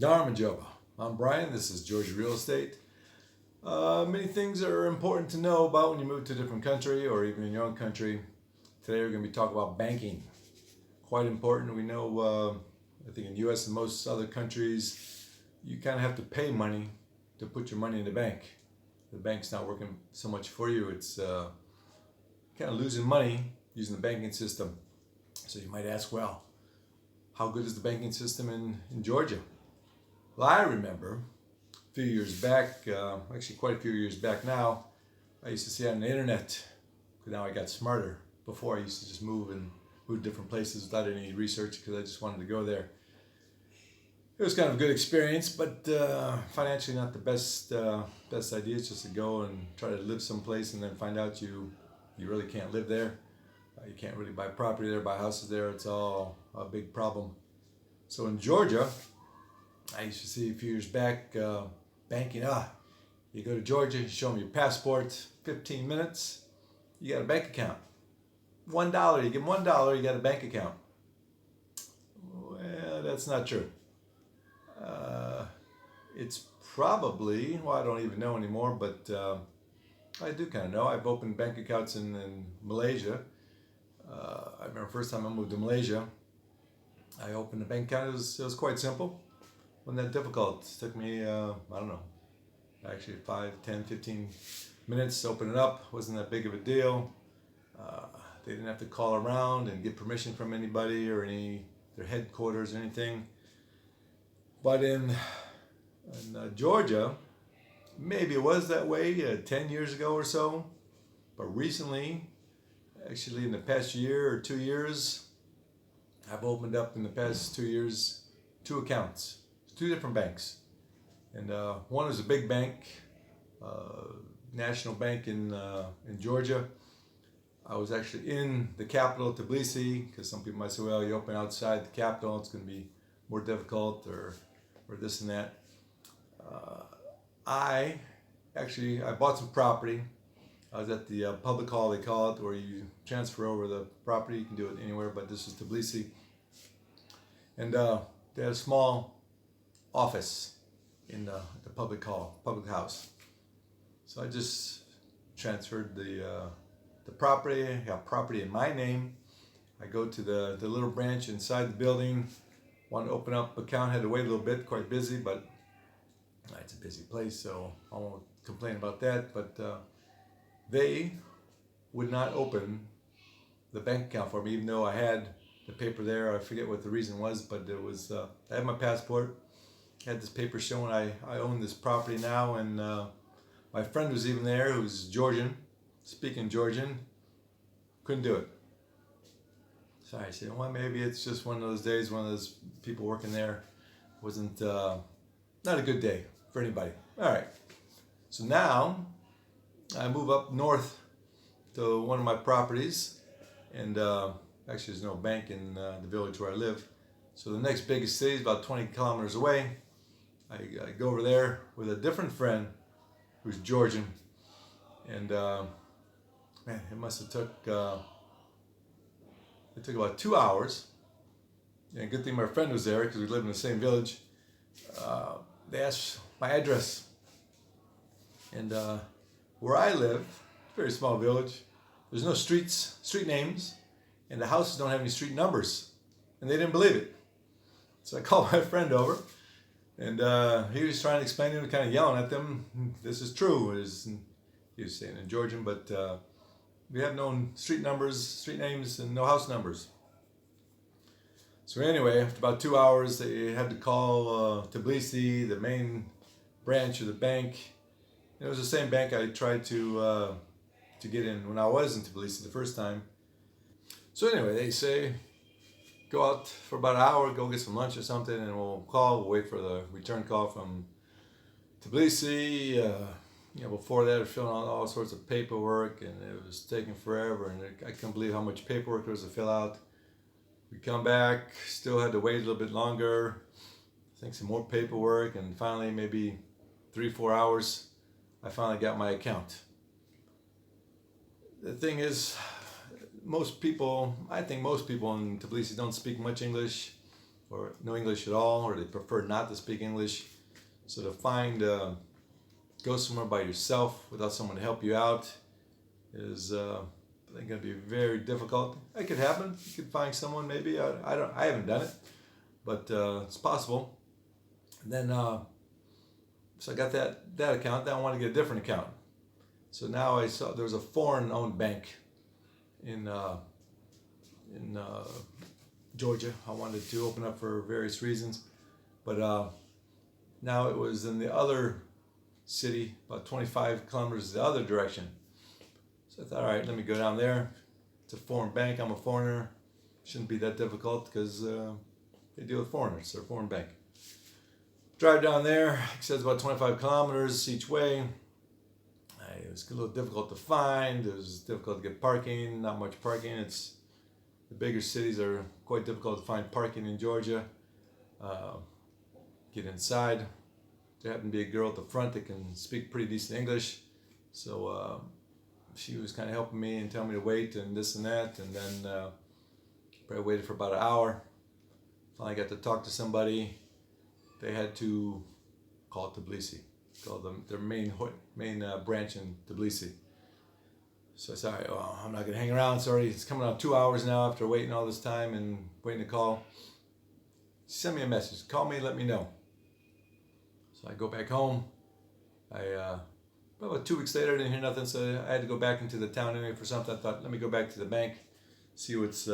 Dharma Joba. I'm Brian. This is Georgia Real Estate. Many things are important to know about when you move to a different country or even in your own country. Today we're going to be talking about banking. Quite important. We know, I think in the U.S. and most other countries, you kind of have to pay money to put your money in the bank. The bank's not working so much for you. It's kind of losing money using the banking system. So you might ask, well, how good is the banking system in Georgia? Well, I remember a few years back, actually quite a few years back now, I used to see on the internet, but now I got smarter. Before I used to just move to different places without any research because I just wanted to go there. It was kind of a good experience, but financially not the best idea. It's just to go and try to live someplace and then find out you really can't live there. You can't really buy property there, buy houses there. It's all a big problem. So in Georgia, I used to see a few years back banking. You go to Georgia, you show them your passport, 15 minutes, you got a bank account. $1, you give them $1, you got a bank account. Well, that's not true. It's probably, well, I don't even know anymore, but I do kind of know. I've opened bank accounts in Malaysia. I remember the first time I moved to Malaysia, I opened a bank account. It was quite simple. Wasn't that difficult. It took me, I don't know, actually 5, 10, 15 minutes to open it up. Wasn't that big of a deal. They didn't have to call around and get permission from anybody or their headquarters or anything. But in Georgia, maybe it was that way 10 years ago or so. But recently, actually in the past year or 2 years, I've opened up in the past 2 years 2 accounts, 2 different banks. And one is a big bank, national bank in Georgia. I was actually in the capital, Tbilisi, because some people might say, well, you open outside the capital, it's going to be more difficult or this and that. I bought some property. I was at the public hall, they call it, where you transfer over the property. You can do it anywhere, but this is Tbilisi. And they had a small office in the public house. So I just transferred the property. I got property in my name. I go to the little branch inside the building. Want to open up account, had to wait a little bit, quite busy, but it's a busy place, so I won't complain about that. But they would not open the bank account for me, even though I had the paper there. I forget what the reason was, but it was I had my passport, had this paper showing I own this property now, and my friend was even there, who's Georgian, speaking Georgian, couldn't do it. So I said, well, maybe it's just one of those days, one of those people working there wasn't not a good day for anybody. All right, so now I move up north to one of my properties, and actually there's no bank in the village where I live. So the next biggest city is about 20 kilometers away. I go over there with a different friend who's Georgian, and man, it must have took about 2 hours. And good thing my friend was there because we live in the same village. They asked my address, and where I live, very small village, there's no street names, and the houses don't have any street numbers, and they didn't believe it. So I called my friend over, and he was trying to explain to them, kind of yelling at them, this is true. He was saying in Georgian, but we have no street names, and no house numbers. So anyway, after about 2 hours, they had to call Tbilisi, the main branch of the bank. It was the same bank I tried to get in when I was in Tbilisi the first time. So anyway, they say, go out for about an hour, go get some lunch or something, and we'll wait for the return call from Tbilisi. Before that, I was filling out all sorts of paperwork, and it was taking forever, and I couldn't believe how much paperwork there was to fill out. We come back, still had to wait a little bit longer, I think some more paperwork, and finally, maybe 3-4 hours, I finally got my account. The thing is, I think most people in Tbilisi don't speak much English, or no English at all, or they prefer not to speak English. So to go somewhere by yourself without someone to help you out is I think going to be very difficult. It could happen. You could find someone maybe. I haven't done it, but it's possible. And then so I got that account. Then I want to get a different account. So now I saw there was a foreign-owned bank in Georgia. I wanted to open up for various reasons, but now it was in the other city, about 25 kilometers the other direction. So I thought, all right, let me go down there. It's a foreign bank. I'm a foreigner. Shouldn't be that difficult because they deal with foreigners. They're a foreign bank. Drive down there. It says about 25 kilometers each way. It was a little difficult to find. It was difficult to get parking. Not much parking. The bigger cities are quite difficult to find parking in Georgia. Get inside. There happened to be a girl at the front that can speak pretty decent English. So she was kind of helping me and telling me to wait and this and that. And then probably waited for about an hour. Finally got to talk to somebody. They had to call Tbilisi. Call them their main branch in Tbilisi. So I said, all right, well, I'm not going to hang around. Sorry, it's coming up 2 hours now after waiting all this time and waiting to call. Send me a message. Call me, let me know. So I go back home. About 2 weeks later, I didn't hear nothing, so I had to go back into the town anyway for something. I thought, let me go back to the bank, see what's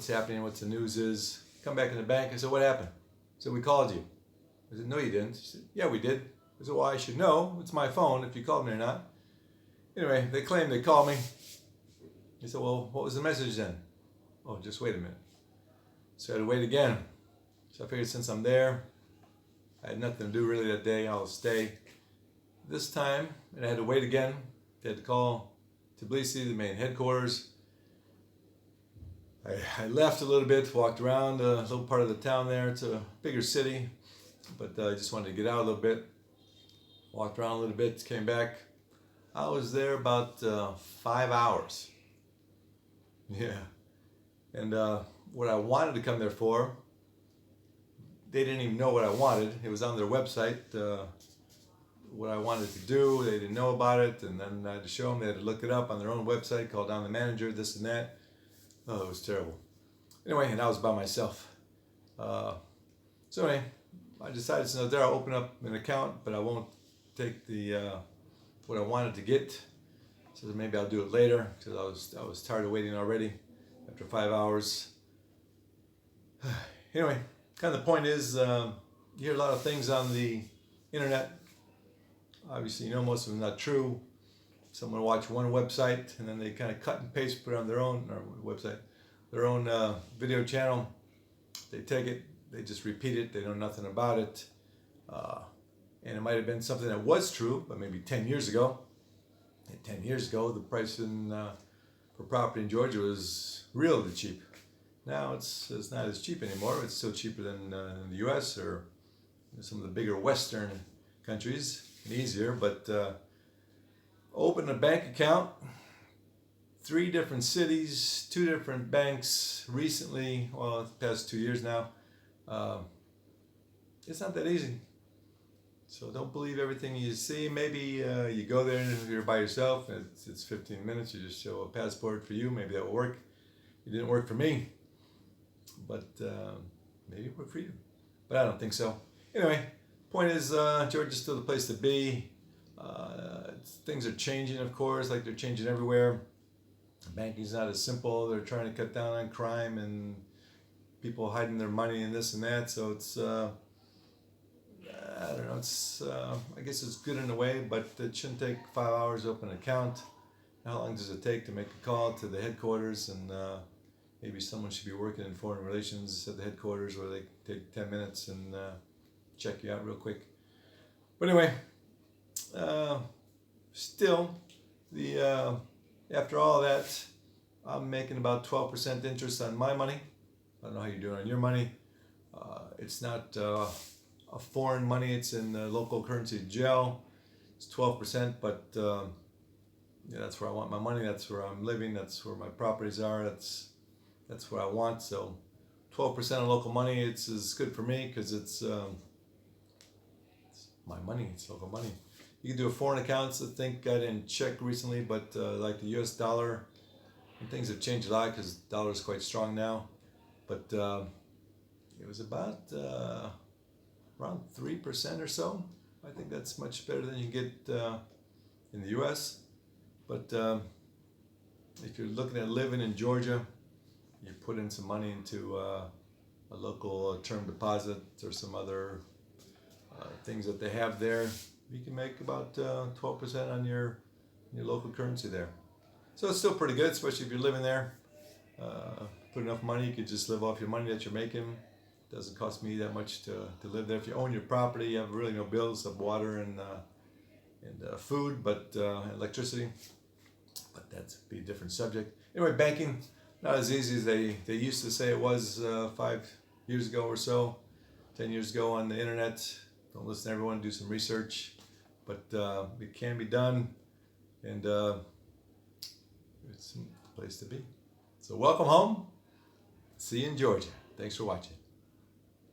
happening, what the news is. Come back in the bank. I said, what happened? He said, we called you. I said, no, you didn't. She said, yeah, we did. I said, well, I should know. It's my phone if you called me or not. Anyway, they claimed they called me. He said, well, what was the message then? Oh, just wait a minute. So I had to wait again. So I figured since I'm there, I had nothing to do really that day. I'll stay. This time, and I had to wait again. They had to call Tbilisi, the main headquarters. I left a little bit, walked around a little part of the town there. It's a bigger city, but I just wanted to get out a little bit. Walked around a little bit, came back. I was there about 5 hours. Yeah. And what I wanted to come there for, they didn't even know what I wanted. It was on their website, what I wanted to do. They didn't know about it. And then I had to show them. They had to look it up on their own website, call down the manager, this and that. Oh, it was terrible. Anyway, and I was by myself. So anyway, I decided since I was there, I'll open up an account, but I won't take the what I wanted to get. So maybe I'll do it later because I was tired of waiting already after 5 hours. Anyway, kind of the point is, you hear a lot of things on the internet. Obviously, you know most of them not true. Someone will watch one website and then they kind of cut and paste, put it on their own website, their own video channel. They take it, they just repeat it. They know nothing about it. And it might have been something that was true, but maybe 10 years ago. And 10 years ago, the price for property in Georgia was really cheap. Now it's not as cheap anymore. It's still cheaper than in the U.S. or some of the bigger Western countries, and easier. But open a bank account, 3 different cities, 2 different banks recently, well, the past 2 years now. It's not that easy. So don't believe everything you see. Maybe you go there and you're by yourself. It's 15 minutes. You just show a passport for you. Maybe that will work. It didn't work for me, but maybe it worked for you. But I don't think so. Anyway, point is, Georgia's still the place to be. Things are changing, of course, like they're changing everywhere. Banking's not as simple. They're trying to cut down on crime and people hiding their money and this and that. So it's I don't know. It's I guess it's good in a way, but it shouldn't take 5 hours to open an account. How long does it take to make a call to the headquarters? And maybe someone should be working in foreign relations at the headquarters where they take 10 minutes and check you out real quick. But anyway, still, after all that, I'm making about 12% interest on my money. I don't know how you're doing on your money. It's not a foreign money. It's in the local currency gel. It's 12%, but yeah, that's where I want my money. That's where I'm living. That's where my properties are. That's what I want. So 12% on local money. It's good for me because it's my money. It's local money. You can do a foreign accounts. I think I didn't check recently, but like the U.S. dollar, and things have changed a lot because the dollar is quite strong now. But it was about around 3% or so. I think that's much better than you get in the U.S. But if you're looking at living in Georgia, you put in some money into a local term deposit or some other things that they have there. You can make about 12% on your local currency there. So it's still pretty good, especially if you're living there. Put enough money, you could just live off your money that you're making. Doesn't cost me that much to live there. If you own your property, you have really no bills of water and food, but electricity. But that's be a different subject. Anyway, banking, not as easy as they used to say it was 5 years ago or so, 10 years ago on the internet. Don't listen to everyone, do some research. But it can be done, and it's a place to be. So welcome home. See you in Georgia. Thanks for watching.